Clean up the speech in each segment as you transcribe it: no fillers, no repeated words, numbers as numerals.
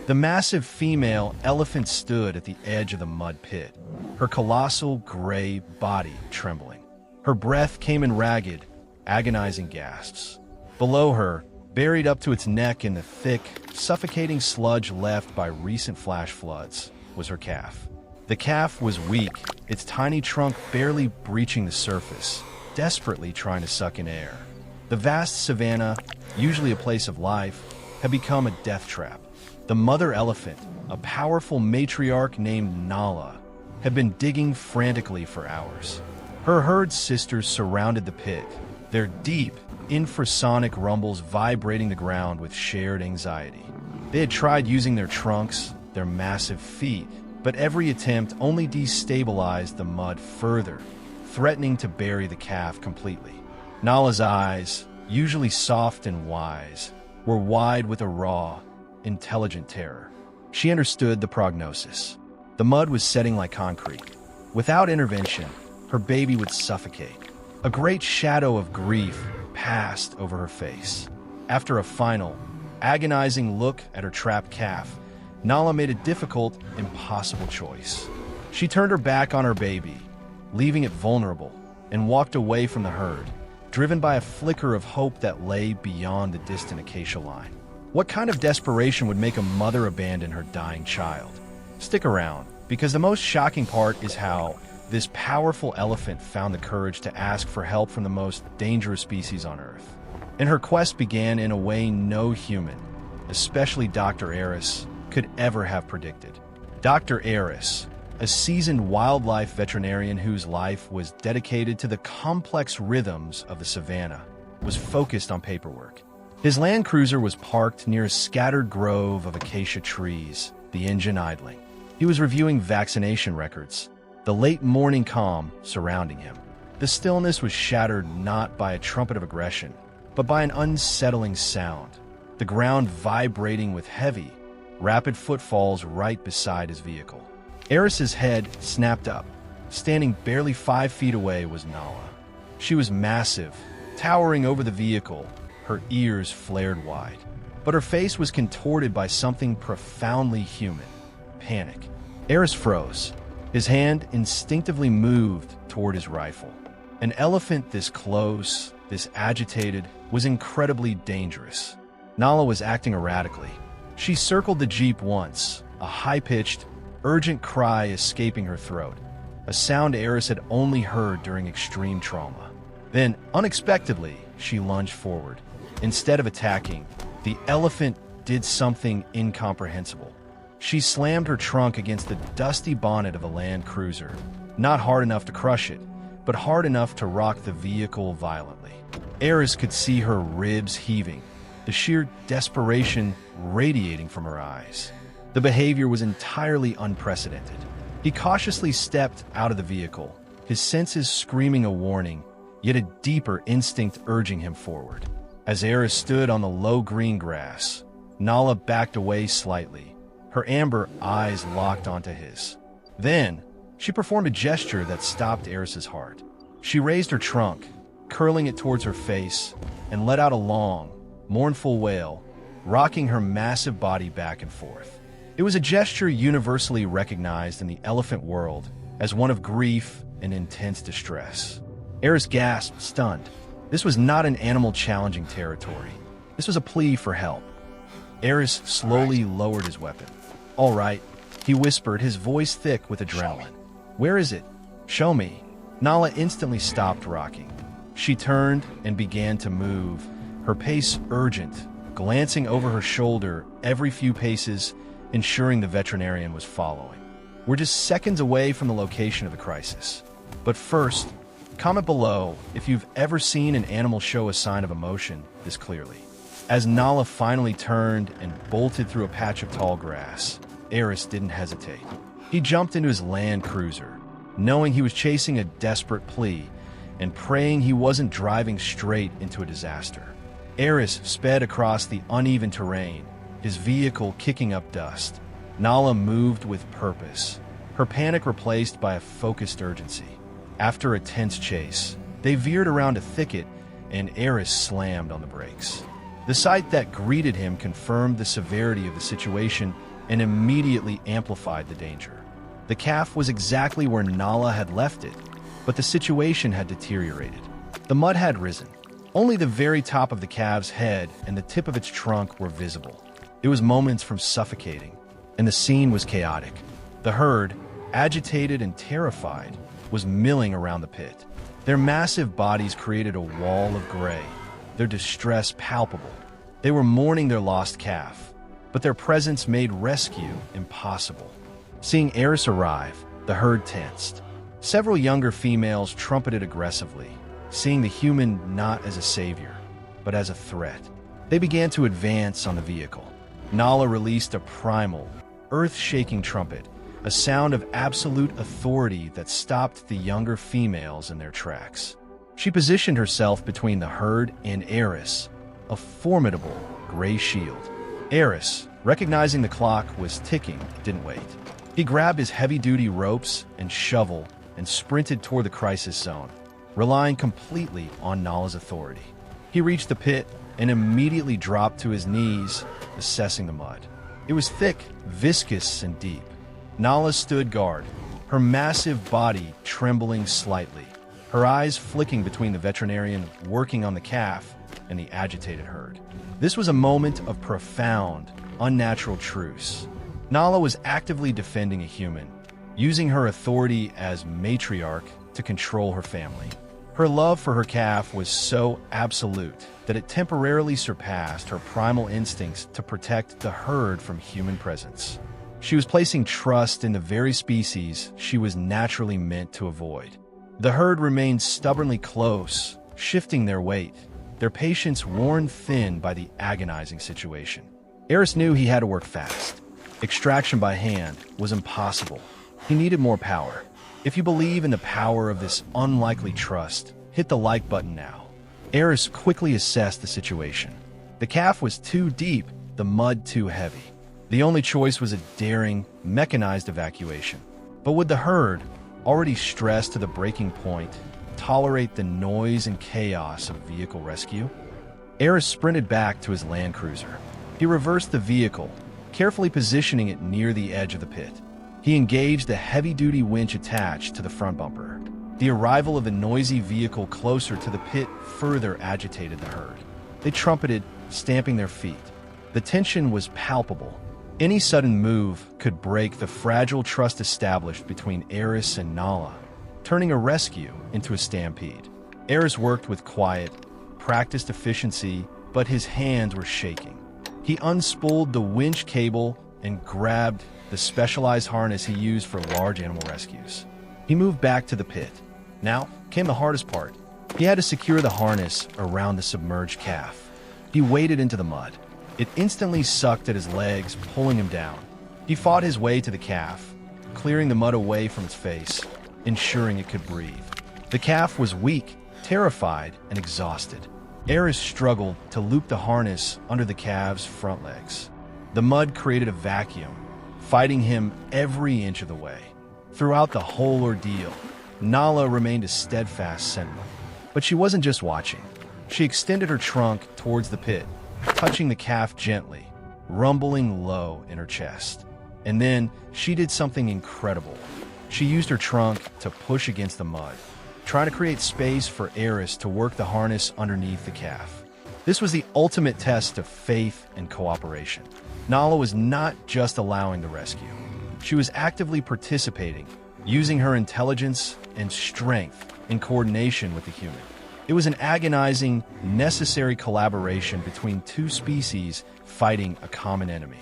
The massive female elephant stood at the edge of the mud pit, her colossal gray body trembling. Her breath came in ragged, agonizing gasps. Below her, buried up to its neck in the thick, suffocating sludge left by recent flash floods, was her calf. The calf was weak, its tiny trunk barely breaching the surface, desperately trying to suck in air. The vast savanna, usually a place of life, had become a death trap. The mother elephant, a powerful matriarch named Nala, had been digging frantically for hours. Her herd sisters surrounded the pit, their deep, infrasonic rumbles vibrating the ground with shared anxiety. They had tried using their trunks, their massive feet, but every attempt only destabilized the mud further, threatening to bury the calf completely. Nala's eyes, usually soft and wise, were wide with a raw, intelligent terror. She understood the prognosis. The mud was setting like concrete. Without intervention, her baby would suffocate. A great shadow of grief passed over her face. After a final, agonizing look at her trapped calf, Nala made a difficult, impossible choice. She turned her back on her baby, leaving it vulnerable, and walked away from the herd, driven by a flicker of hope that lay beyond the distant acacia line. What kind of desperation would make a mother abandon her dying child? Stick around, because the most shocking part is how this powerful elephant found the courage to ask for help from the most dangerous species on Earth. And her quest began in a way no human, especially Dr. Eris, could ever have predicted. Dr. Eris, a seasoned wildlife veterinarian whose life was dedicated to the complex rhythms of the savanna, was focused on paperwork. His Land Cruiser was parked near a scattered grove of acacia trees, the engine idling. He was reviewing vaccination records, the late morning calm surrounding him. The stillness was shattered not by a trumpet of aggression, but by an unsettling sound, the ground vibrating with heavy, rapid footfalls right beside his vehicle. Eris's head snapped up. Standing barely 5 feet away was Nala. She was massive, towering over the vehicle, her ears flared wide. But her face was contorted by something profoundly human: panic. Eris froze. His hand instinctively moved toward his rifle. An elephant this close, this agitated, was incredibly dangerous. Nala was acting erratically. She circled the Jeep once, a high-pitched, urgent cry escaping her throat, a sound Eris had only heard during extreme trauma. Then, unexpectedly, she lunged forward. Instead of attacking, the elephant did something incomprehensible. She slammed her trunk against the dusty bonnet of a Land Cruiser, not hard enough to crush it, but hard enough to rock the vehicle violently. Eris could see her ribs heaving, the sheer desperation radiating from her eyes. The behavior was entirely unprecedented. He cautiously stepped out of the vehicle, his senses screaming a warning, yet a deeper instinct urging him forward. As Eris stood on the low green grass, Nala backed away slightly, her amber eyes locked onto his. Then, she performed a gesture that stopped Eris's heart. She raised her trunk, curling it towards her face, and let out a long, mournful wail, rocking her massive body back and forth. It was a gesture universally recognized in the elephant world as one of grief and intense distress. Eris gasped, stunned. This was not an animal challenging territory. This was a plea for help. Eris slowly lowered his weapon. "All right," he whispered, his voice thick with adrenaline. "Where is it? Show me." Nala instantly stopped rocking. She turned and began to move, her pace urgent, glancing over her shoulder every few paces, ensuring the veterinarian was following. We're just seconds away from the location of the crisis. But first, comment below if you've ever seen an animal show a sign of emotion this clearly. As Nala finally turned and bolted through a patch of tall grass, Eris didn't hesitate. He jumped into his Land Cruiser, knowing he was chasing a desperate plea and praying he wasn't driving straight into a disaster. Eris sped across the uneven terrain, his vehicle kicking up dust. Nala moved with purpose, her panic replaced by a focused urgency. After a tense chase, they veered around a thicket and Eris slammed on the brakes. The sight that greeted him confirmed the severity of the situation and immediately amplified the danger. The calf was exactly where Nala had left it, but the situation had deteriorated. The mud had risen. Only the very top of the calf's head and the tip of its trunk were visible. It was moments from suffocating, and the scene was chaotic. The herd, agitated and terrified, was milling around the pit. Their massive bodies created a wall of gray, their distress palpable. They were mourning their lost calf, but their presence made rescue impossible. Seeing Eris arrive, the herd tensed. Several younger females trumpeted aggressively, seeing the human not as a savior, but as a threat. They began to advance on the vehicle. Nala released a primal, earth-shaking trumpet, a sound of absolute authority that stopped the younger females in their tracks. She positioned herself between the herd and Eris, a formidable gray shield. Eris, recognizing the clock was ticking, didn't wait. He grabbed his heavy-duty ropes and shovel and sprinted toward the crisis zone, relying completely on Nala's authority. He reached the pit and immediately dropped to his knees, assessing the mud. It was thick, viscous, and deep. Nala stood guard, her massive body trembling slightly, her eyes flicking between the veterinarian working on the calf and the agitated herd. This was a moment of profound, unnatural truce. Nala was actively defending a human, using her authority as matriarch to control her family. Her love for her calf was so absolute that it temporarily surpassed her primal instincts to protect the herd from human presence. She was placing trust in the very species she was naturally meant to avoid. The herd remained stubbornly close, shifting their weight, their patience worn thin by the agonizing situation. Eris knew he had to work fast. Extraction by hand was impossible. He needed more power. If you believe in the power of this unlikely trust, hit the like button now. Eris quickly assessed the situation. The calf was too deep, the mud too heavy. The only choice was a daring, mechanized evacuation. But would the herd, already stressed to the breaking point, tolerate the noise and chaos of vehicle rescue? Eris sprinted back to his Land Cruiser. He reversed the vehicle, carefully positioning it near the edge of the pit. He engaged the heavy-duty winch attached to the front bumper. The arrival of the noisy vehicle closer to the pit further agitated the herd. They trumpeted, stamping their feet. The tension was palpable. Any sudden move could break the fragile trust established between Eris and Nala, turning a rescue into a stampede. Eris worked with quiet, practiced efficiency, but his hands were shaking. He unspooled the winch cable and grabbed the specialized harness he used for large animal rescues. He moved back to the pit. Now came the hardest part. He had to secure the harness around the submerged calf. He waded into the mud. It instantly sucked at his legs, pulling him down. He fought his way to the calf, clearing the mud away from its face, ensuring it could breathe. The calf was weak, terrified, and exhausted. Eris struggled to loop the harness under the calf's front legs. The mud created a vacuum, fighting him every inch of the way. Throughout the whole ordeal, Nala remained a steadfast sentinel. But she wasn't just watching. She extended her trunk towards the pit, touching the calf gently, rumbling low in her chest. And then she did something incredible. She used her trunk to push against the mud, trying to create space for Eris to work the harness underneath the calf. This was the ultimate test of faith and cooperation. Nala was not just allowing the rescue. She was actively participating, using her intelligence and strength in coordination with the human. It was an agonizing, necessary collaboration between two species fighting a common enemy.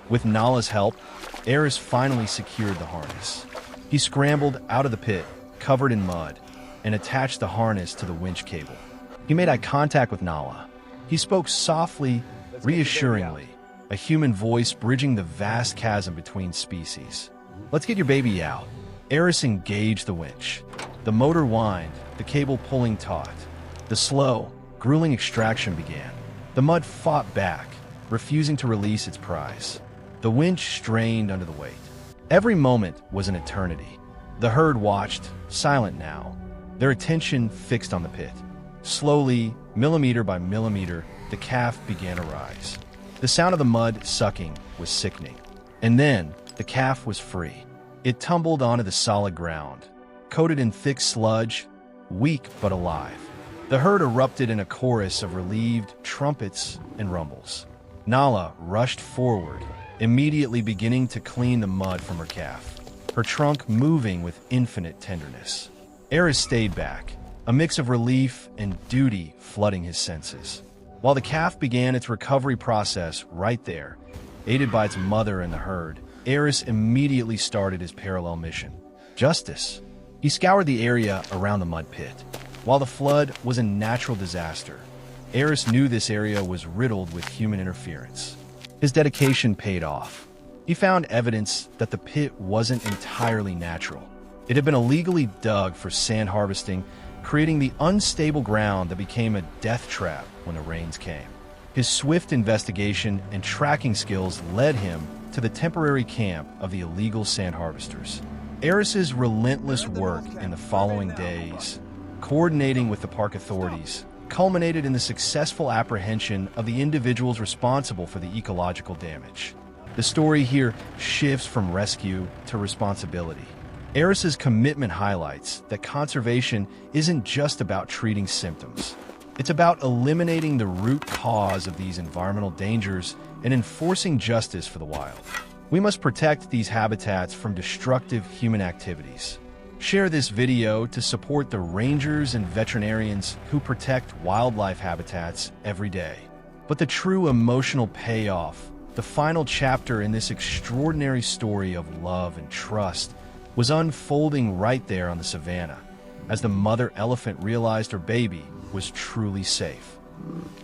With Nala's help, Eris finally secured the harness. He scrambled out of the pit, covered in mud, and attached the harness to the winch cable. He made eye contact with Nala. He spoke softly, reassuringly, a human voice bridging the vast chasm between species. "Let's get your baby out." Eris engaged the winch. The motor whined, the cable pulling taut. The slow, grueling extraction began. The mud fought back, refusing to release its prize. The winch strained under the weight. Every moment was an eternity. The herd watched, silent now, their attention fixed on the pit. Slowly, millimeter by millimeter, the calf began to rise. The sound of the mud sucking was sickening. And then, the calf was free. It tumbled onto the solid ground, coated in thick sludge, weak but alive. The herd erupted in a chorus of relieved trumpets and rumbles. Nala rushed forward, immediately beginning to clean the mud from her calf, her trunk moving with infinite tenderness. Eris stayed back, a mix of relief and duty flooding his senses. While the calf began its recovery process right there, aided by its mother and the herd, Eris immediately started his parallel mission: justice. He scoured the area around the mud pit. While the flood was a natural disaster, Eris knew this area was riddled with human interference. His dedication paid off. He found evidence that the pit wasn't entirely natural. It had been illegally dug for sand harvesting, creating the unstable ground that became a death trap when the rains came. His swift investigation and tracking skills led him to the temporary camp of the illegal sand harvesters. Eris's relentless work in the following days, coordinating with the park authorities, culminated in the successful apprehension of the individuals responsible for the ecological damage. The story here shifts from rescue to responsibility. Eris's commitment highlights that conservation isn't just about treating symptoms. It's about eliminating the root cause of these environmental dangers and enforcing justice for the wild. We must protect these habitats from destructive human activities. Share this video to support the rangers and veterinarians who protect wildlife habitats every day. But the true emotional payoff, the final chapter in this extraordinary story of love and trust, was unfolding right there on the savannah, as the mother elephant realized her baby was truly safe.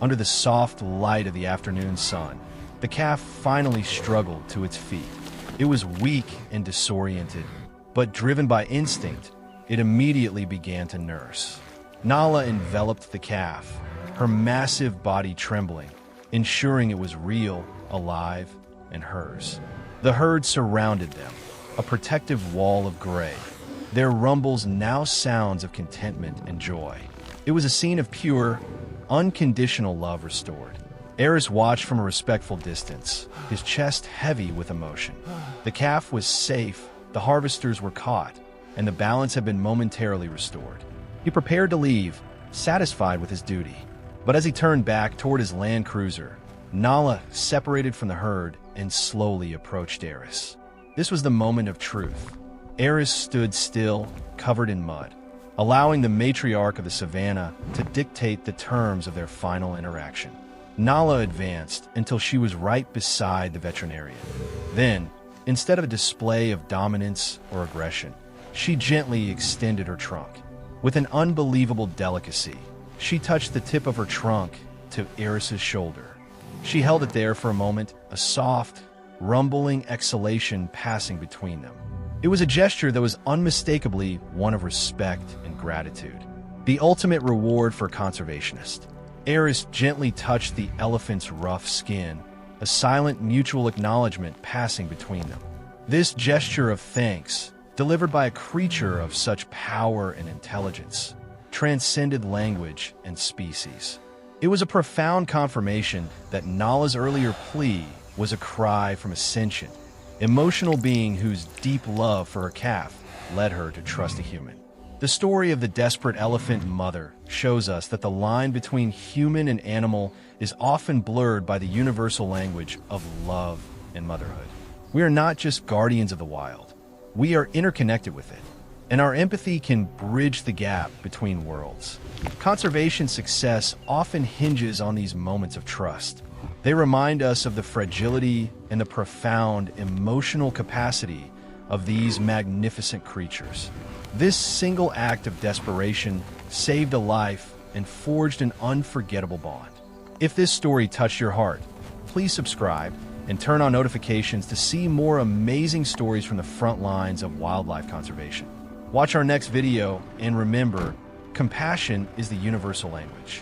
Under the soft light of the afternoon sun, the calf finally struggled to its feet. It was weak and disoriented, but driven by instinct, it immediately began to nurse. Nala enveloped the calf, her massive body trembling, ensuring it was real, alive, and hers. The herd surrounded them, a protective wall of gray, their rumbles now sounds of contentment and joy. It was a scene of pure, unconditional love restored. Eris watched from a respectful distance, his chest heavy with emotion. The calf was safe, the harvesters were caught, and the balance had been momentarily restored. He prepared to leave, satisfied with his duty. But as he turned back toward his land cruiser, Nala separated from the herd and slowly approached Eris. This was the moment of truth. Eris stood still, covered in mud, allowing the matriarch of the savannah to dictate the terms of their final interaction. Nala advanced until she was right beside the veterinarian. Then, instead of a display of dominance or aggression, she gently extended her trunk. With an unbelievable delicacy, she touched the tip of her trunk to Eris's shoulder. She held it there for a moment, a soft, rumbling exhalation passing between them. It was a gesture that was unmistakably one of respect and gratitude, the ultimate reward for a conservationist. Eris gently touched the elephant's rough skin, a silent mutual acknowledgement passing between them. This gesture of thanks, delivered by a creature of such power and intelligence, transcended language and species. It was a profound confirmation that Nala's earlier plea was a cry from a sentient, emotional being whose deep love for her calf led her to trust a human. The story of the desperate elephant mother shows us that the line between human and animal is often blurred by the universal language of love and motherhood. We are not just guardians of the wild. We are interconnected with it, and our empathy can bridge the gap between worlds. Conservation success often hinges on these moments of trust. They remind us of the fragility and the profound emotional capacity of these magnificent creatures. This single act of desperation saved a life and forged an unforgettable bond. If this story touched your heart, please subscribe and turn on notifications to see more amazing stories from the front lines of wildlife conservation. Watch our next video, and remember, compassion is the universal language.